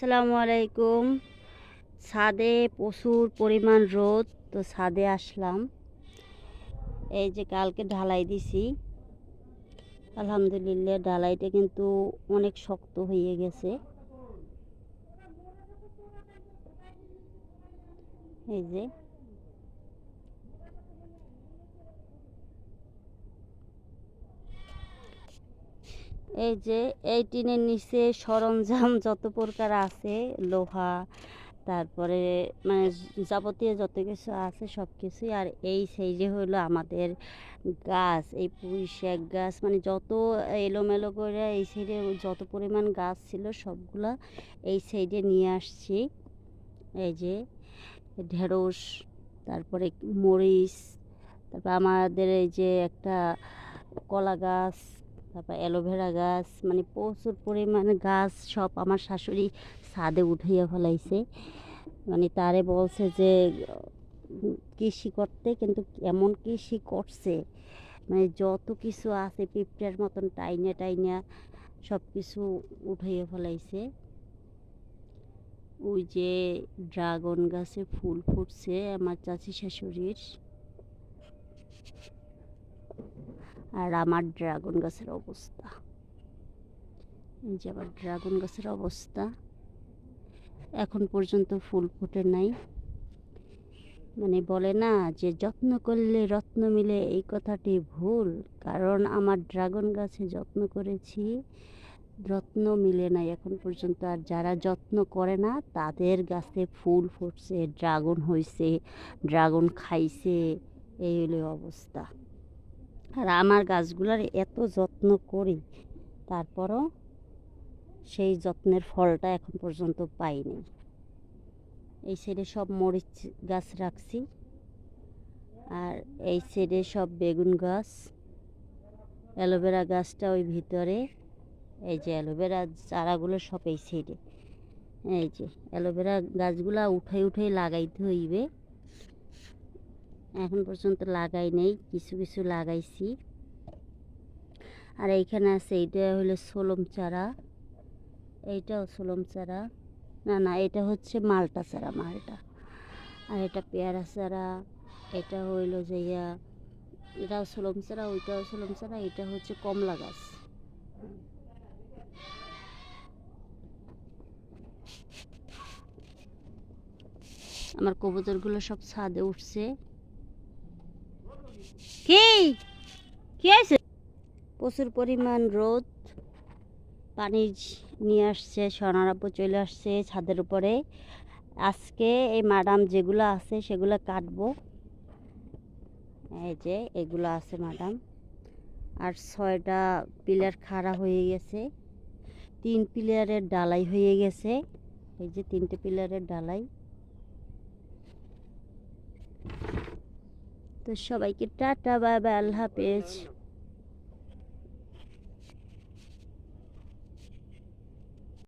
আসসালামু আলাইকুম। ছাদে প্রচুর পরিমাণ রোদ, তো ছাদে আসলাম। এই যে কালকে ঢালাই দিছি, আলহামদুলিল্লাহ ঢালাইটা কিন্তু অনেক শক্ত হয়ে গেছে। এই যে এই টিনের নিচে সরঞ্জাম যত প্রকার আছে, লোহা, তারপরে মানে যাবতীয় যত কিছু আছে সব কিছুই। আর এই সাইডে হলো আমাদের গাছ, এই পুঁই শাক গাছ, মানে যত এলোমেলো করে এই সাইডে যত পরিমাণ গাছ ছিল সবগুলা এই সাইডে নিয়ে আসছি। এই যে ঢেঁড়স, তারপরে মরিচ, তারপর আমাদের এই যে একটা কলা গাছ, তারপর অ্যালোভেরা গাছ, মানে প্রচুর পরিমাণে গাছ সব আমার শাশুড়ি ছাদে উঠাইয়া ফেলাইছে। মানে তারে বলছে যে কৃষি করতে, কিন্তু এমন কৃষি করছে মানে যত কিছু আছে পিঁপড়ার মতন টাইনা টাইনা সব কিছু উঠাইয়া ফেলাইছে। ওই যে ড্রাগন গাছে ফুল ফুটছে আমার চাচি শাশুড়ির, আর আমার ড্রাগন গাছের অবস্থা। এই যে আবার ড্রাগন গাছের অবস্থা, এখন পর্যন্ত ফুল ফোটে নাই। মানে বলে না যে যত্ন করলে রত্ন মিলে, এই কথাটি ভুল। কারণ আমার ড্রাগন গাছে যত্ন করেছি, যত্ন মিলে নাই এখন পর্যন্ত। আর যারা যত্ন করে না তাদের গাছে ফুল ফুটছে, ড্রাগন হয়েছে, ড্রাগন খাইছে, এই হলো অবস্থা। আর আমার গাছগুলার এত যত্ন করি, তারপরও সেই যত্নের ফলটা এখন পর্যন্ত পাইনি। এই সাইডে সব মরিচ গাছ রাখছি, আর এই সাইডে সব বেগুন গাছ, অ্যালোভেরা গাছটা ওই ভিতরে। এই যে অ্যালোভেরা চারাগুলো সব এই সাইডে। এই যে অ্যালোভেরা গাছগুলা উঠাই উঠাই লাগাইতে হইবে, এখন পর্যন্ত লাগাই নেই, কিছু কিছু লাগাইছি। আর এইখানে আছে, এইটা হলো সোলম চারা, এইটাও সোলম চারা, না না এটা হচ্ছে মালটা চারা, মালটা। আর এটা পেয়ারা চারা, এটা হইল যে এটাও সোলম চারা, ওইটাও সোলম চারা, এটা হচ্ছে কমলা গাছ। আমার কবুতরগুলো সব ছাদে উঠছে। কি কি আছে? প্রচুর পরিমাণ রোদ, পানি নিয়ে আসছে, সোনারাব্বু চলে আসছে ছাদের উপরে। আজকে এই ম্যাডাম যেগুলো আছে সেগুলো কাটবো। এই যে এগুলো আছে ম্যাডাম। আর 6টা পিলার খাড়া হয়ে গেছে, 3 পিলারের ডালাই হয়ে গেছে। এই যে 3টে পিলারের ডালাই। তো সবাইকে টাটা, বাই বাই, আল্লাহ হাফেজ।